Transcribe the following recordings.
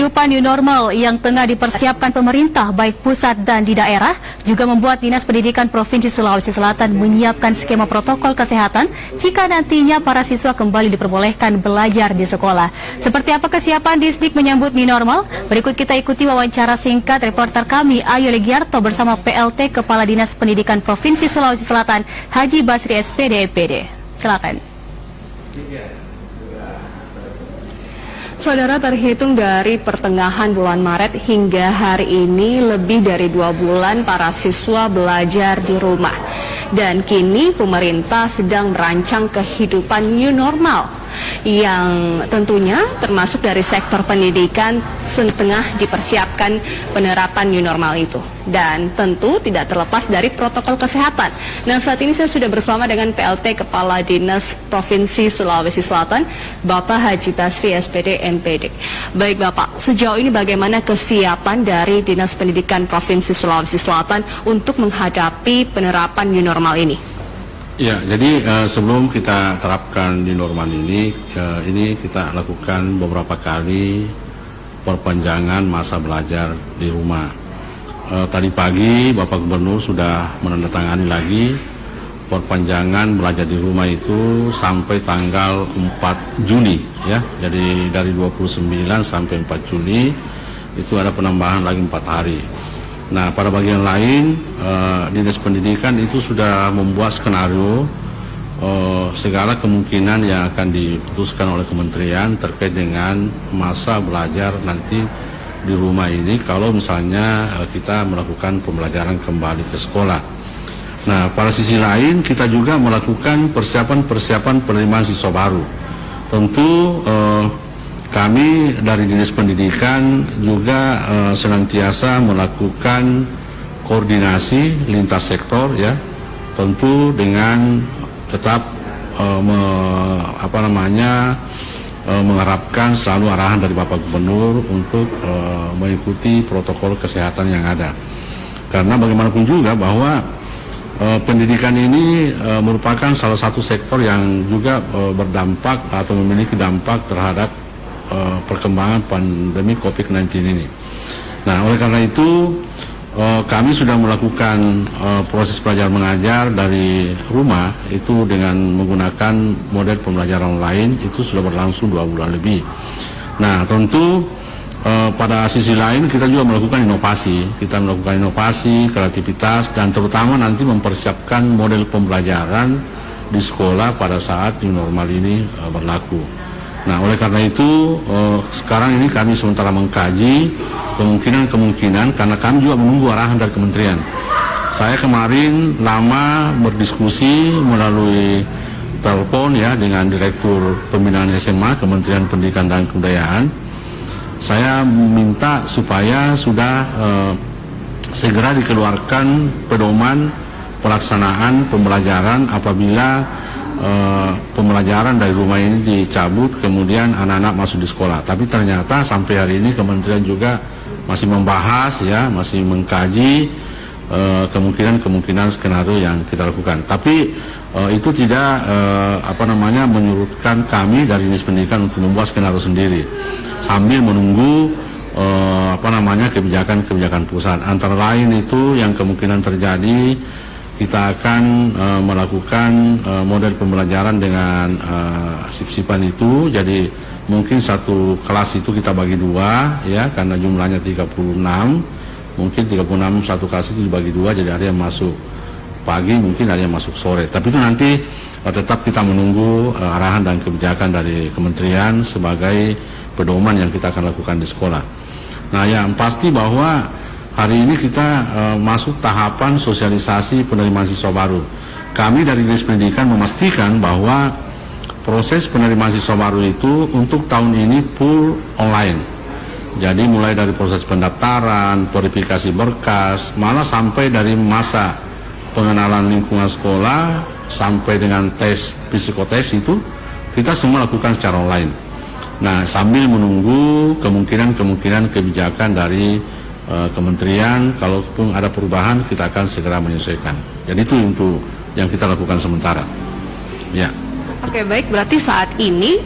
kehidupan new normal yang tengah dipersiapkan pemerintah baik pusat dan di daerah juga membuat Dinas Pendidikan Provinsi Sulawesi Selatan menyiapkan skema protokol kesehatan jika nantinya para siswa kembali diperbolehkan belajar di sekolah. Seperti apa kesiapan Disdik menyambut new normal? Berikut kita ikuti wawancara singkat reporter kami Ayu Legiarto bersama PLT Kepala Dinas Pendidikan Provinsi Sulawesi Selatan Haji Basri SPD MPD. Silakan. Saudara, terhitung dari pertengahan bulan Maret hingga hari ini lebih dari 2 bulan para siswa belajar di rumah. Dan kini pemerintah sedang merancang kehidupan new normal yang tentunya termasuk dari sektor pendidikan tengah dipersiapkan penerapan new normal itu. Dan tentu tidak terlepas dari protokol kesehatan. Nah, saat ini saya sudah bersama dengan PLT Kepala Dinas Provinsi Sulawesi Selatan, Bapak Haji Basri SPD MPD. Baik Bapak, sejauh ini bagaimana kesiapan dari Dinas Pendidikan Provinsi Sulawesi Selatan untuk menghadapi penerapan new normal ini? Ya, jadi sebelum kita terapkan di normal ini kita lakukan beberapa kali perpanjangan masa belajar di rumah. Tadi pagi Bapak Gubernur sudah menandatangani lagi perpanjangan belajar di rumah itu sampai tanggal 4 Juni ya. Jadi dari 29 sampai 4 Juni itu ada penambahan lagi 4 hari. Nah, pada bagian lain Dinas Pendidikan itu sudah membuat skenario segala kemungkinan yang akan diputuskan oleh kementerian terkait dengan masa belajar nanti di rumah ini kalau misalnya kita melakukan pembelajaran kembali ke sekolah. Nah, pada sisi lain kita juga melakukan persiapan penerimaan siswa baru. Tentu kami dari Dinas Pendidikan juga senantiasa melakukan koordinasi lintas sektor ya, tentu dengan tetap mengharapkan selalu arahan dari Bapak Gubernur untuk mengikuti protokol kesehatan yang ada. Karena bagaimanapun juga bahwa pendidikan ini merupakan salah satu sektor yang juga berdampak atau memiliki dampak terhadap perkembangan pandemi COVID-19 ini. Nah, oleh karena itu kami sudah melakukan proses belajar mengajar dari rumah itu dengan menggunakan model pembelajaran online itu sudah berlangsung 2 bulan lebih. Nah, tentu pada sisi lain kita juga melakukan inovasi. Kita melakukan inovasi, kreativitas dan terutama nanti mempersiapkan model pembelajaran di sekolah pada saat new normal ini berlaku. Nah, oleh karena itu sekarang ini kami sementara mengkaji kemungkinan karena kami juga menunggu arahan dari kementerian. Saya kemarin lama berdiskusi melalui telepon ya dengan Direktur Pembinaan SMA Kementerian Pendidikan dan Kebudayaan. Saya minta supaya sudah segera dikeluarkan pedoman pelaksanaan pembelajaran apabila pembelajaran dari rumah ini dicabut kemudian anak-anak masuk di sekolah. Tapi ternyata sampai hari ini kementerian juga masih membahas ya, masih mengkaji kemungkinan skenario yang kita lakukan. Tapi itu tidak menyurutkan kami dari Dinas Pendidikan untuk membuat skenario sendiri sambil menunggu kebijakan pusat. Antara lain itu yang kemungkinan terjadi, kita akan melakukan model pembelajaran dengan sip-sipan itu. Jadi mungkin satu kelas itu kita bagi 2 ya, karena jumlahnya 36. Mungkin 36 satu kelas itu dibagi 2, jadi ada yang masuk pagi, mungkin ada yang masuk sore. Tapi itu nanti tetap kita menunggu arahan dan kebijakan dari kementerian sebagai pedoman yang kita akan lakukan di sekolah. Nah, yang pasti bahwa hari ini kita masuk tahapan sosialisasi penerimaan siswa baru. Kami dari Dinas Pendidikan memastikan bahwa proses penerimaan siswa baru itu untuk tahun ini full online. Jadi mulai dari proses pendaftaran, verifikasi berkas, malah sampai dari masa pengenalan lingkungan sekolah sampai dengan tes psikotes itu kita semua lakukan secara online. Nah, sambil menunggu kemungkinan kebijakan dari kementerian, kalaupun ada perubahan kita akan segera menyesuaikan. Jadi itu untuk yang kita lakukan sementara. Ya. Oke, baik. Berarti saat ini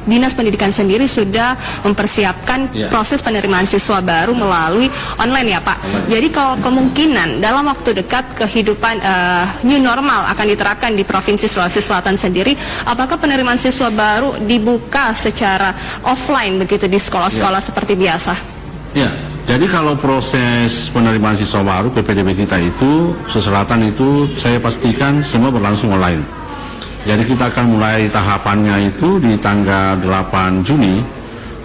Dinas Pendidikan sendiri sudah mempersiapkan proses penerimaan siswa baru melalui online ya Pak. Jadi kalau kemungkinan dalam waktu dekat kehidupan new normal akan diterapkan di Provinsi Sulawesi Selatan sendiri, apakah penerimaan siswa baru dibuka secara offline begitu di sekolah-sekolah seperti biasa? Ya, jadi kalau proses penerimaan siswa baru PPDB kita itu, Selatan itu saya pastikan semua berlangsung online. Jadi kita akan mulai tahapannya itu di tanggal 8 Juni,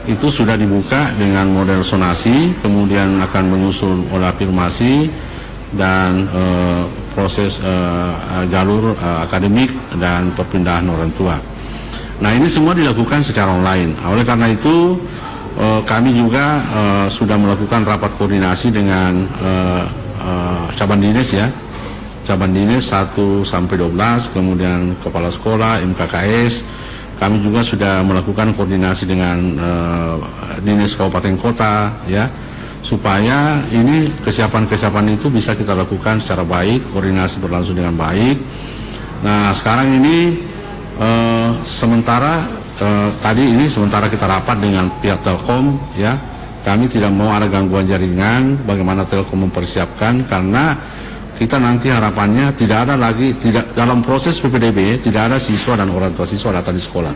itu sudah dibuka dengan model sonasi, kemudian akan menyusul oleh afirmasi dan proses jalur akademik dan perpindahan orang tua. Nah ini semua dilakukan secara online. Oleh karena itu kami juga sudah melakukan rapat koordinasi dengan cabang dinas ya. Cabang dinas 1 sampai 12, kemudian kepala sekolah, MKKS. Kami juga sudah melakukan koordinasi dengan dinas kabupaten kota ya, supaya ini kesiapan-kesiapan itu bisa kita lakukan secara baik, koordinasi berlangsung dengan baik. Nah sekarang ini sementara kita rapat dengan pihak Telkom ya, kami tidak mau ada gangguan jaringan, bagaimana Telkom mempersiapkan, karena kita nanti harapannya tidak dalam proses PPDB tidak ada siswa dan orang tua siswa datang di sekolah.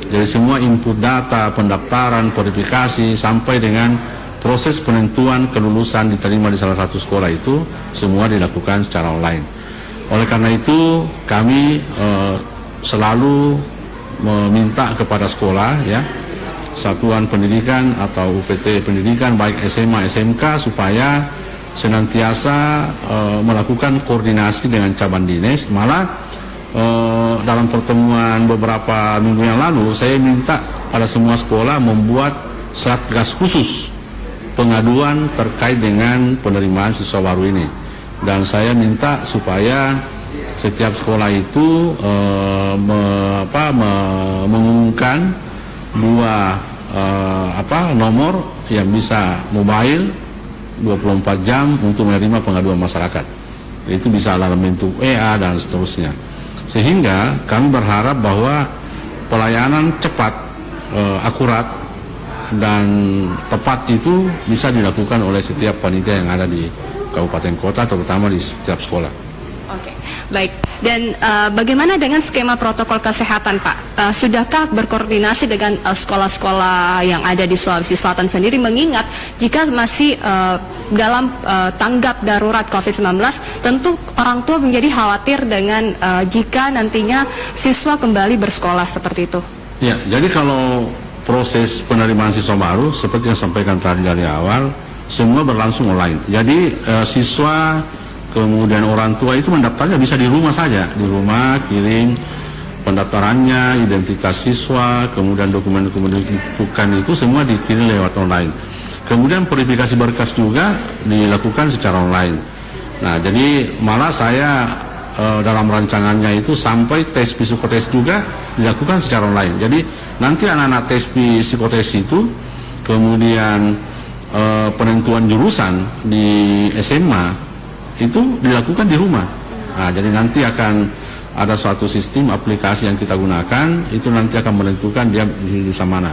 Jadi semua input data, pendaftaran, verifikasi sampai dengan proses penentuan kelulusan diterima di salah satu sekolah itu semua dilakukan secara online. Oleh karena itu kami selalu meminta kepada sekolah ya, satuan pendidikan atau UPT pendidikan baik SMA, SMK supaya senantiasa melakukan koordinasi dengan cabang dinas. Malah dalam pertemuan beberapa minggu yang lalu saya minta pada semua sekolah membuat satgas khusus pengaduan terkait dengan penerimaan siswa baru ini, dan saya minta supaya setiap sekolah itu mengumumkan dua nomor yang bisa mobile 24 jam untuk menerima pengaduan masyarakat. Itu bisa dalam bentuk WA dan seterusnya. Sehingga kami berharap bahwa pelayanan cepat, akurat, dan tepat itu bisa dilakukan oleh setiap panitia yang ada di kabupaten kota, terutama di setiap sekolah. Oke, baik. Dan bagaimana dengan skema protokol kesehatan, Pak? Sudahkah berkoordinasi dengan sekolah-sekolah yang ada di Sulawesi Selatan sendiri, mengingat jika masih dalam tanggap darurat COVID-19, tentu orang tua menjadi khawatir dengan jika nantinya siswa kembali bersekolah seperti itu? Ya, jadi kalau proses penerimaan siswa baru, seperti yang sampaikan tadi dari awal, semua berlangsung online. Jadi siswa kemudian orang tua itu mendaftarnya bisa di rumah saja, di rumah kirim pendaftarannya, identitas siswa, kemudian dokumen-dokumen itu semua dikirim lewat online. Kemudian verifikasi berkas juga dilakukan secara online. Nah, jadi malah saya dalam rancangannya itu sampai tes psikotes juga dilakukan secara online. Jadi nanti anak-anak tes psikotes itu, kemudian penentuan jurusan di SMA itu dilakukan di rumah. Nah, jadi nanti akan ada suatu sistem aplikasi yang kita gunakan, itu nanti akan menentukan dia di jurusan mana.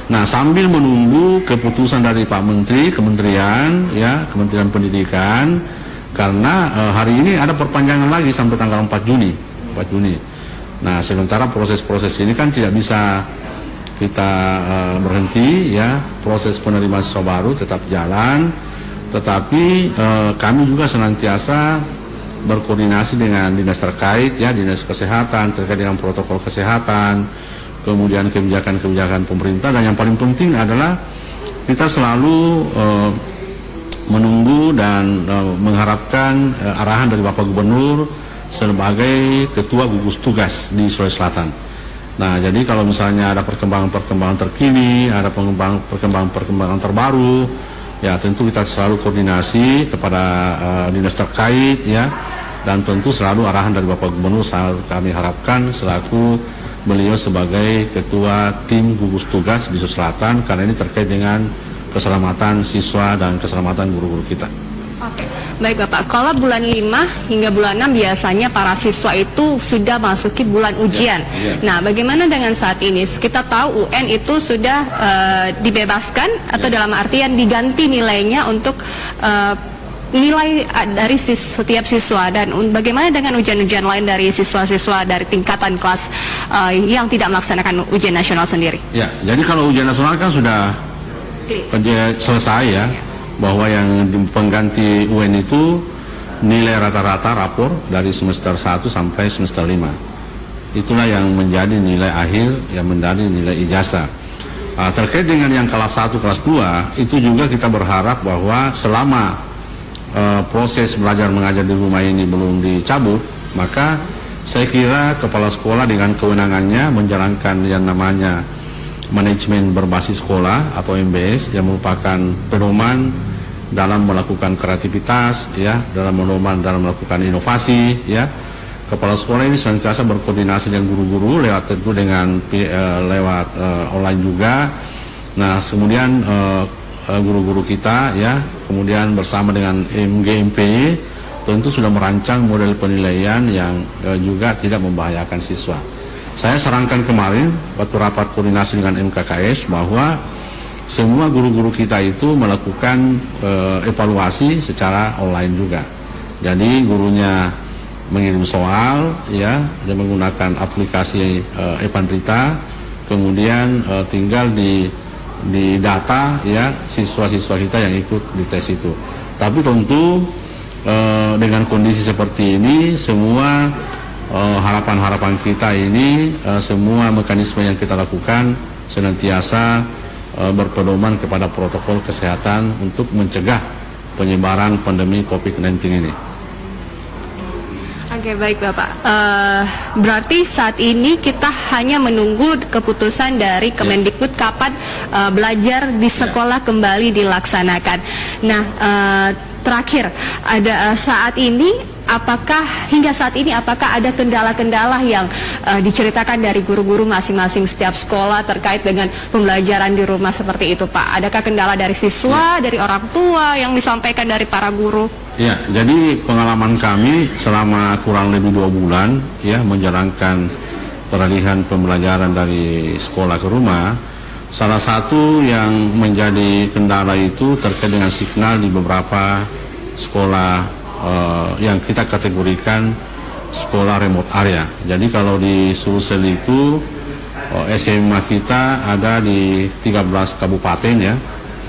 Nah, sambil menunggu keputusan dari Pak Menteri, Kementerian Pendidikan, karena hari ini ada perpanjangan lagi sampai tanggal 4 Juni. Nah, sementara proses-proses ini kan tidak bisa kita berhenti ya, proses penerimaan siswa baru tetap jalan. Tetapi kami juga senantiasa berkoordinasi dengan dinas terkait ya, dinas kesehatan terkait dengan protokol kesehatan, kemudian kebijakan-kebijakan pemerintah, dan yang paling penting adalah kita selalu menunggu dan mengharapkan arahan dari Bapak Gubernur sebagai Ketua Gugus Tugas di Sulawesi Selatan. Nah, jadi kalau misalnya ada perkembangan-perkembangan terkini, ada perkembangan terbaru, ya tentu kita selalu koordinasi kepada dinas terkait ya, dan tentu selalu arahan dari Bapak Gubernur selalu kami harapkan selaku beliau sebagai ketua tim gugus tugas di Sulawesi Selatan, karena ini terkait dengan keselamatan siswa dan keselamatan guru-guru kita. Oke, baik Bapak. Kalau bulan 5 hingga bulan 6 biasanya para siswa itu sudah masuki bulan ujian. Nah, bagaimana dengan saat ini? Kita tahu UN itu sudah dibebaskan atau dalam artian diganti nilainya untuk nilai dari setiap siswa, dan bagaimana dengan ujian-ujian lain dari siswa-siswa dari tingkatan kelas yang tidak melaksanakan ujian nasional sendiri? Ya, jadi kalau ujian nasional kan sudah selesai ya, bahwa yang pengganti UN itu nilai rata-rata rapor dari semester 1 sampai semester 5. Itulah yang menjadi nilai akhir, yang menjadi nilai ijazah. Terkait dengan yang kelas 1, kelas 2, itu juga kita berharap bahwa selama proses belajar mengajar di rumah ini belum dicabut, maka saya kira kepala sekolah dengan kewenangannya menjalankan yang namanya manajemen berbasis sekolah atau MBS, yang merupakan pedoman dalam melakukan kreativitas, ya, dalam melakukan inovasi, ya. Kepala sekolah ini senantiasa berkoordinasi dengan guru-guru lewat tentu dengan lewat online juga. Nah, kemudian guru-guru kita, ya, kemudian bersama dengan MGMP tentu sudah merancang model penilaian yang juga tidak membahayakan siswa. Saya sarankan kemarin waktu rapat koordinasi dengan MKKS bahwa semua guru-guru kita itu melakukan evaluasi secara online juga. Jadi gurunya mengirim soal, ya, dan menggunakan aplikasi Evandrita, kemudian tinggal di data, ya, siswa-siswa kita yang ikut di tes itu. Tapi tentu dengan kondisi seperti ini, semua harapan-harapan kita ini, semua mekanisme yang kita lakukan senantiasa berpedoman kepada protokol kesehatan untuk mencegah penyebaran pandemi COVID-19 ini. Oke, baik Bapak. Berarti saat ini kita hanya menunggu keputusan dari Kemendikbud kapan belajar di sekolah kembali dilaksanakan. Nah, terakhir ada saat ini. Hingga saat ini apakah ada kendala-kendala yang diceritakan dari guru-guru masing-masing setiap sekolah terkait dengan pembelajaran di rumah seperti itu, Pak? Adakah kendala dari siswa, dari orang tua yang disampaikan dari para guru? Ya, jadi pengalaman kami selama kurang lebih 2 bulan, ya, menjalankan peralihan pembelajaran dari sekolah ke rumah, salah satu yang menjadi kendala itu terkait dengan signal di beberapa sekolah yang kita kategorikan sekolah remote area. Jadi kalau di Sulsel itu SMA kita ada di 13 kabupaten, ya,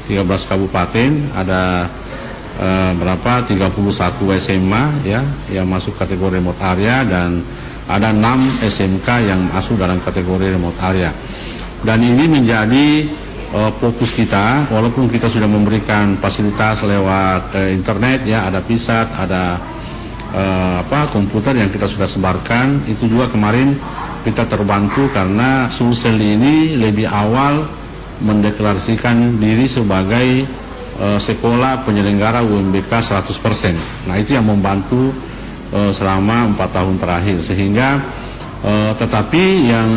13 kabupaten, ada 31 SMA, ya, yang masuk kategori remote area, dan ada 6 SMK yang masuk dalam kategori remote area. Dan ini menjadi fokus kita, walaupun kita sudah memberikan fasilitas lewat internet, ya, ada PISAT, ada komputer yang kita sudah sebarkan. Itu juga kemarin kita terbantu karena Sulsel ini lebih awal mendeklarasikan diri sebagai sekolah penyelenggara UMBK 100%. Nah, itu yang membantu selama 4 tahun terakhir, sehingga tetapi yang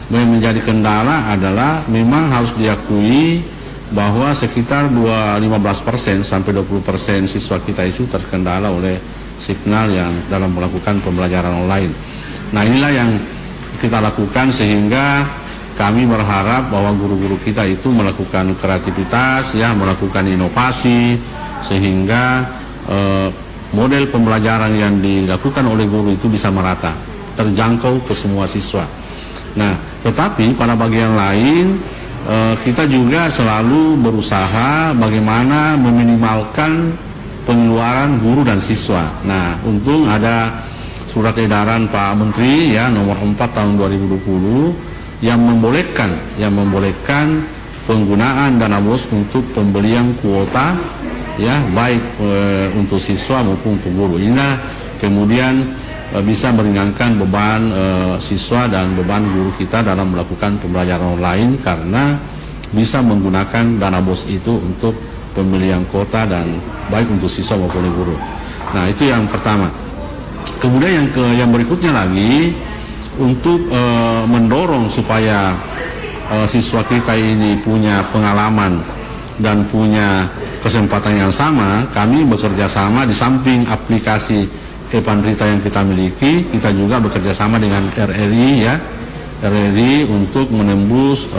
menjadi kendala adalah memang harus diakui bahwa sekitar 15% sampai 20% siswa kita itu terkendala oleh signal yang dalam melakukan pembelajaran online. Nah, inilah yang kita lakukan, sehingga kami berharap bahwa guru-guru kita itu melakukan kreativitas, ya, melakukan inovasi, sehingga model pembelajaran yang dilakukan oleh guru itu bisa merata, terjangkau ke semua siswa. Nah, tetapi pada bagian lain kita juga selalu berusaha bagaimana meminimalkan pengeluaran guru dan siswa. Nah, untung ada surat edaran Pak Menteri, ya, nomor 4 tahun 2020 yang membolehkan penggunaan dana BOS untuk pembelian kuota, ya, baik untuk siswa maupun untuk guru. Ini kemudian bisa meringankan beban siswa dan beban guru kita dalam melakukan pembelajaran online, karena bisa menggunakan dana BOS itu untuk pembelian kuota dan baik untuk siswa maupun guru. Nah, itu yang pertama. Kemudian yang berikutnya lagi, untuk mendorong supaya siswa kita ini punya pengalaman dan punya kesempatan yang sama, kami bekerja sama di samping aplikasi e-Pandrita yang kita miliki, kita juga bekerja sama dengan RRI ya, RRI untuk menembus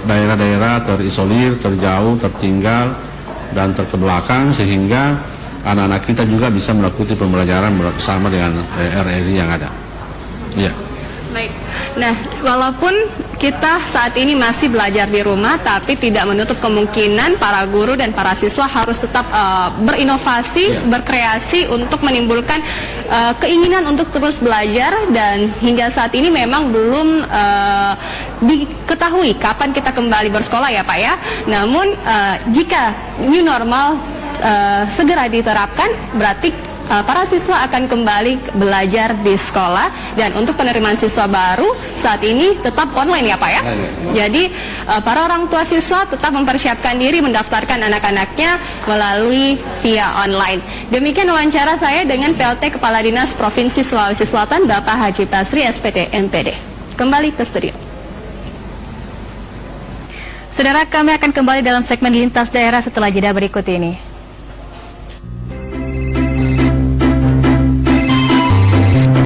daerah-daerah terisolir, terjauh, tertinggal, dan terkebelakang sehingga anak-anak kita juga bisa melakukan pembelajaran bersama dengan RRI yang ada. Ya. Baik. Nah, walaupun kita saat ini masih belajar di rumah, tapi tidak menutup kemungkinan para guru dan para siswa harus tetap berinovasi, berkreasi untuk menimbulkan keinginan untuk terus belajar, dan hingga saat ini memang belum diketahui kapan kita kembali bersekolah ya Pak ya. Namun jika new normal segera diterapkan, berarti para siswa akan kembali belajar di sekolah, dan untuk penerimaan siswa baru saat ini tetap online ya Pak ya. Jadi para orang tua siswa tetap mempersiapkan diri mendaftarkan anak-anaknya melalui via online. Demikian wawancara saya dengan PLT Kepala Dinas Provinsi Sulawesi Selatan Bapak Haji Basri SPD MPD. Kembali ke studio. Saudara, kami akan kembali dalam segmen Lintas Daerah setelah jeda berikut ini.